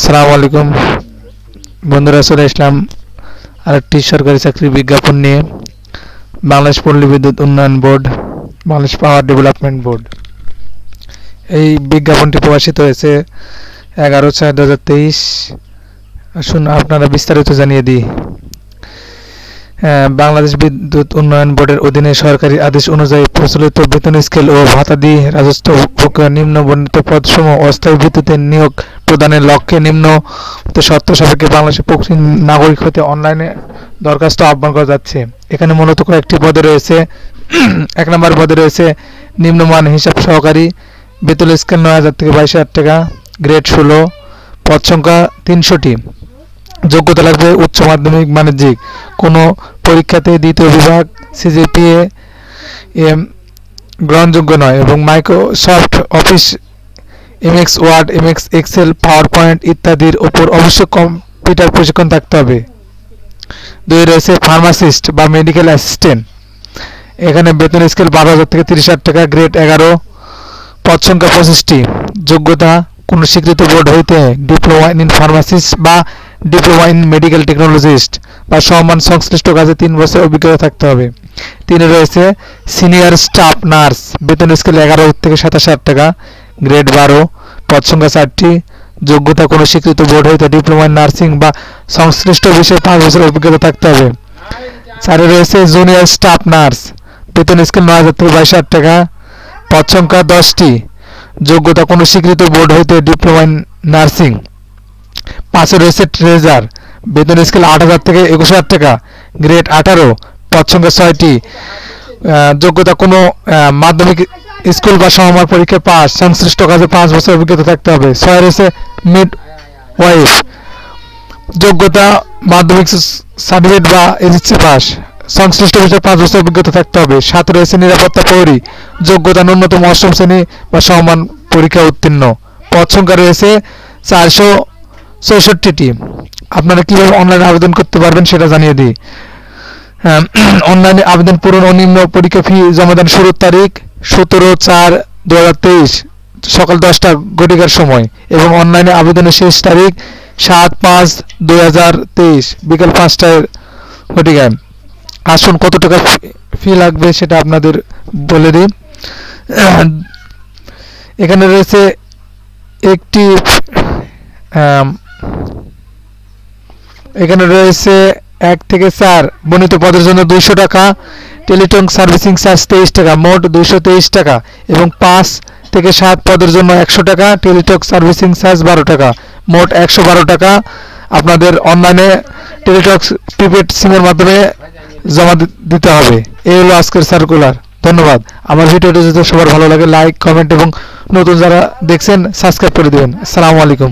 আসসালামু আলাইকুম বন্ধুরা, চলে আসলাম আরেকটি সরকারি চাকরির বিজ্ঞাপন নিয়ে। বাংলাদেশ পল্লী বিদ্যুৎ উন্নয়ন board, Bangladesh power development board. এই বিজ্ঞাপনটি প্রকাশিত হয়েছে 11/4/2023। আসুন আপনারা বিস্তারিত জানিয়ে দিই। বাংলাদেশ বিদ্যুৎ উন্নয়ন বোর্ডের অধীনে সরকারি আদেশ অনুযায়ী প্রচলিত বেতন স্কেল ও ভাতাদি রাজস্ব প্রক্রিয়া নিম্ন বর্ণিত পদসমূহ অস্থায়ী ভিত্তিতে নিয়োগ প্রদানের লক্ষ্যে নিম্ন শর্ত সাপেক্ষে বাংলাদেশের প্রকৃত নাগরিক হতে অনলাইনে দরখাস্ত আহ্বান করা যাচ্ছে। এখানে মূলত কয়েকটি পদে রয়েছে। 1 নম্বর পদে রয়েছে নিম্নমান হিসাব সহকারী, বেতন স্কেল 9,000 থেকে 22,000 টাকা, গ্রেড 16, পদ সংখ্যা 300টি। যোগ্যতা লাগবে উচ্চ মাধ্যমিক বাণিজ্যিক কোনো পরীক্ষাতে দ্বিতীয় বিভাগ, সিজিপিএ গ্রহণযোগ্য নয় এবং Microsoft Office, MS Word, MS Excel, PowerPoint ইত্যাদির ওপর অবশ্যই কম্পিউটার প্রশিক্ষণ থাকতে হবে। 2 রয়েছে ফার্মাসিস্ট বা মেডিকেল অ্যাসিস্ট্যান্ট। এখানে বেতন স্কেল 12,000 থেকে 30,000 টাকা, গ্রেড 11, পদ সংখ্যা 25টি। যোগ্যতা কোন স্বীকৃত বোর্ড হইতে ডিপ্লোমা ইন ফার্মাসিস্ট বা ডিপ্লোমা ইন মেডিকেল টেকনোলজিস্ট বা সমান সংশ্লিষ্ট কাজে 3 বছর অভিজ্ঞতা থাকতে হবে। 3 রয়েছে সিনিয়র স্টাফ নার্স, বেতন স্কেল 11 থেকে 27,000 টাকা, গ্রেড 12, পদ সংখ্যা 4টি। যোগ্যতা কোনো স্বীকৃত বোর্ড হইতে ডিপ্লোমা ইন নার্সিং বা সংশ্লিষ্ট বিষয়ে 5 বছর অভিজ্ঞতা থাকতে হবে। 4 রয়েছে জুনিয়র স্টাফ নার্স, বেতন স্কেল 9,000 থেকে 22,000 টাকা, পদ সংখ্যা 10টি। যোগ্যতা কোনো স্বীকৃত বোর্ড হইতে ডিপ্লোমা ইন নার্সিং। 5 রয়েছে ট্রেজার, বেতন স্কেল 8,000 থেকে 21,000 টাকা, গ্রেড 18, পদ সংখ্যা 6টি। যোগ্যতা কোনো মাধ্যমিক স্কুল বা সমমান পরীক্ষা পাস, সংশ্লিষ্ট কাজে 5 বছর অভিজ্ঞতা থাকতে হবে। 6 রয়েছে মিড ওয়াইফ, যোগ্যতা মাধ্যমিক সার্টিফিকেট বা এসএসসি পাস, সংশ্লিষ্ট বিষয়ে 5 বছর অভিজ্ঞতা থাকতে হবে। 7 রয়েছে নিরাপত্তা প্রহরী, যোগ্যতা ন্যূনতম 8ম শ্রেণী বা সমমান পরীক্ষা উত্তীর্ণ। পদ সংখ্যা রয়েছে 464টি। আপনারা কিভাবে অনলাইনে আবেদন করতে পারবেন সেটা জানিয়ে দিই। অনলাইনে আবেদন পূরণ ও নিম্ন পরীক্ষা ফি জমাদান শুরুর তারিখ 17/4/2023 সকাল 10টা ঘটিকার সময় এবং অনলাইনে আবেদনের শেষ তারিখ 7/5/2023 বিকাল 5টা ঘটিকায়। আসুন কত টাকা ফি লাগবে সেটা আপনাদের বলে দিই। এখানে রয়েছে একটি এখানে রয়েছে 1 থেকে 4 বর্ণিত পদের জন্য 200 টাকা, টেলিটং সার্ভিসিং চার্জ 23 টাকা, মোট 223 টাকা এবং 5 থেকে 7 পদের জন্য 100 টাকা, টেলিটং সার্ভিসিং চার্জ 12 টাকা, মোট 112 টাকা। আপনাদের অনলাইনে টেলিটক প্রিপেড সিমের মাধ্যমে জমা দিতে হবে। এই হলো আজকের সার্কুলার। ধন্যবাদ। আমার ভিডিওটি যদি সবার ভালো লাগে লাইক, কমেন্ট এবং নতুন যারা দেখছেন সাবস্ক্রাইব করে দিবেন। আসসালামু আলাইকুম।